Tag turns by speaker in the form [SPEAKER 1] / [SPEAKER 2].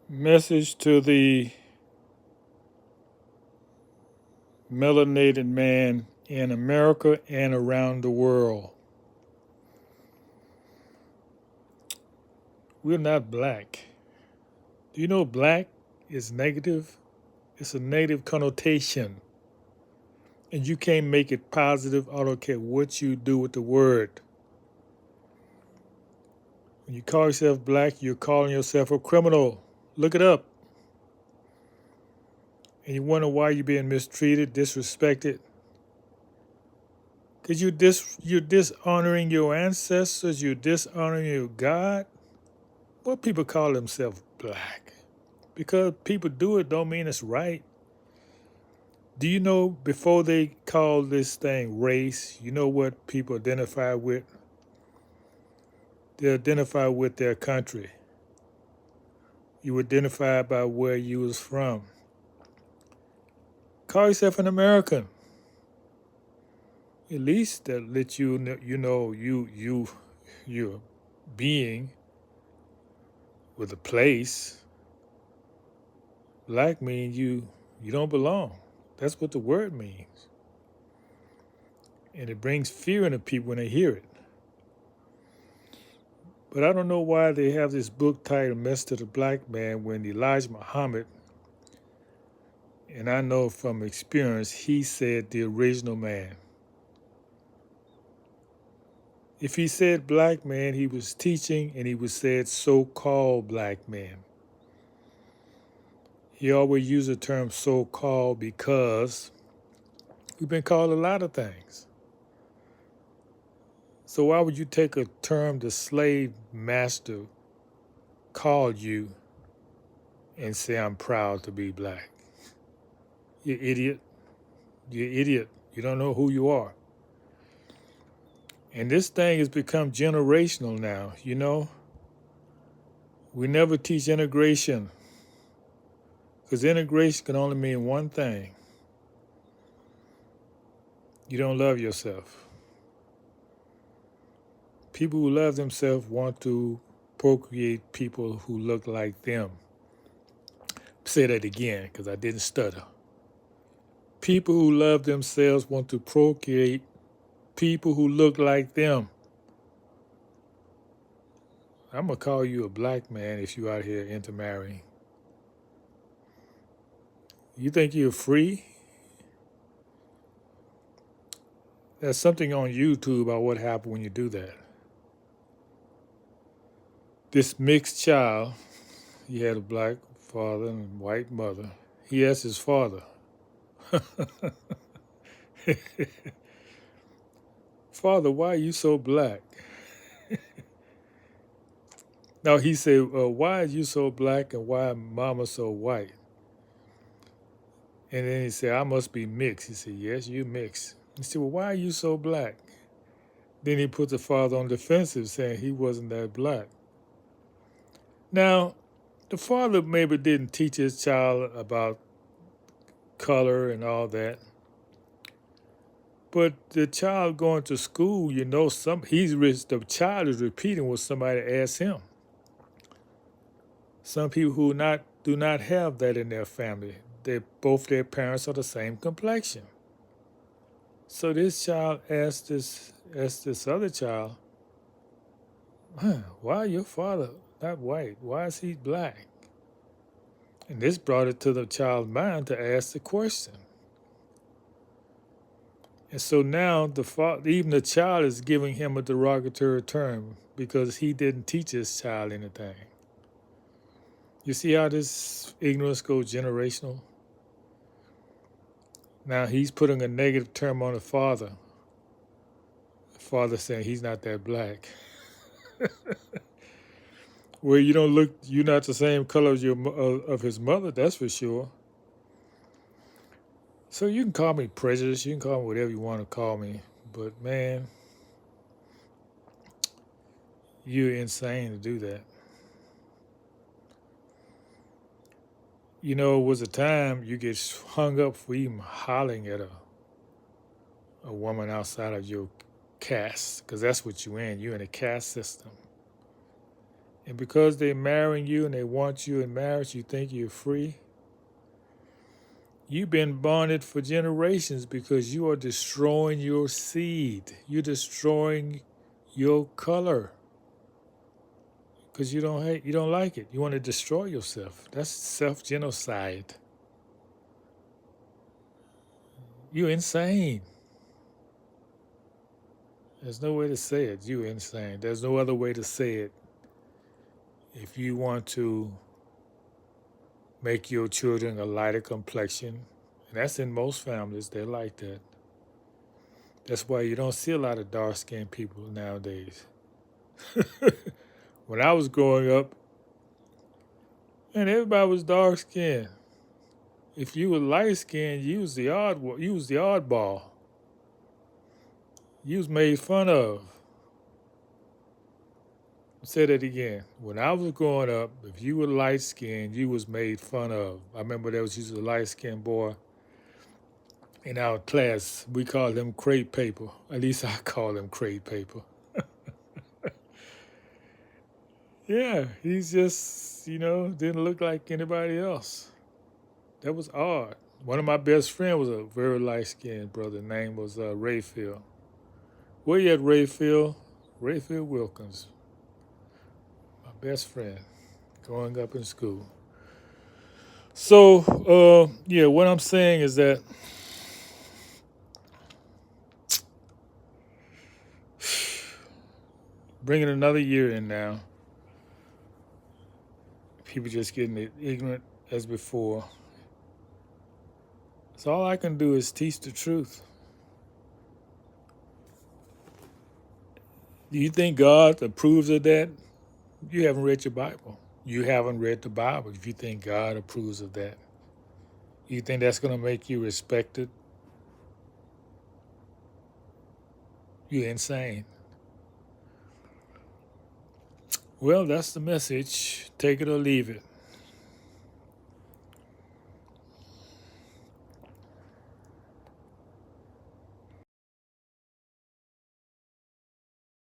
[SPEAKER 1] Message to the melanated man in America and around the world. We're not black. Do you know black is negative? It's a negative connotation. And you can't make it positive. I don't care what you do with the word. When you call yourself black, you're calling yourself a criminal. Look it up. And you wonder why you're being mistreated, disrespected. Because you're dishonoring your ancestors, you're dishonoring your God. What people call themselves black? Because people do it don't mean it's right. Do you know before they call this thing race, you know what people identify with? They identify with their country. You identify by where you was from. Call yourself an American. At least that let you're being with a place. Black means you don't belong. That's what the word means. And it brings fear into people when they hear it. But I don't know why they have this book titled Message to the Black Man when Elijah Muhammad, and I know from experience, he said the original man. If he said black man, he was teaching and he was said so-called black man. He always used the term so-called because we've been called a lot of things. So why would you take a term the slave master called you and say, I'm proud to be black? You idiot. You idiot. You don't know who you are. And this thing has become generational now, you know? We never teach integration because integration can only mean one thing. You don't love yourself. People who love themselves want to procreate people who look like them. Say that again because I didn't stutter. People who love themselves want to procreate people who look like them. I'm going to call you a black man if you out here intermarrying. You think you're free? There's something on YouTube about what happened when you do that. This mixed child, he had a black father and a white mother. He asked his father, Father, why are you so black? No, he said, why are you so black and why mama so white? And then he said, I must be mixed. He said, yes, you mixed. He said, well, why are you so black? Then he put the father on the defensive, saying he wasn't that black. Now, the father maybe didn't teach his child about color and all that. But the child going to school, you know, the child is repeating what somebody asked him. Some people who do not have that in their family. Both their parents are the same complexion. So this child asked this other child, why your father not white? Why is he black? And this brought it to the child's mind to ask the question. And so now even the child is giving him a derogatory term because he didn't teach his child anything. You see how this ignorance goes generational? Now he's putting a negative term on the father. The father saying he's not that black. Well, you're not the same color as of his mother, that's for sure. So you can call me prejudiced, you can call me whatever you want to call me, but man, you're insane to do that. You know, it was a time you get hung up for even hollering at a woman outside of your caste, because that's what you're in. You're in a caste system. And because they're marrying you and they want you in marriage, you think you're free. You've been bonded for generations because you are destroying your seed. You're destroying your color because you don't like it. You want to destroy yourself. That's self-genocide. You're insane. There's no way to say it. You're insane. There's no other way to say it. If you want to make your children a lighter complexion, and that's in most families, they're like that. That's why you don't see a lot of dark-skinned people nowadays. When I was growing up, and everybody was dark-skinned. If you were light-skinned, you was the oddball. You was made fun of. Say that again. When I was growing up, if you were light-skinned, you was made fun of. I remember there was a light-skinned boy in our class. We called him crepe paper. At least I called him crepe paper. Yeah, he's just, didn't look like anybody else. That was odd. One of my best friends was a very light-skinned brother. His name was Rayfield. Where you at, Rayfield? Rayfield Wilkins. My best friend growing up in school. So, what I'm saying is that bringing another year in now, people just getting ignorant as before. So all I can do is teach the truth. Do you think God approves of that? You haven't read your Bible. You haven't read the Bible if you think God approves of that. You think that's going to make you respected? You're insane. Well, that's the message. Take it or leave it.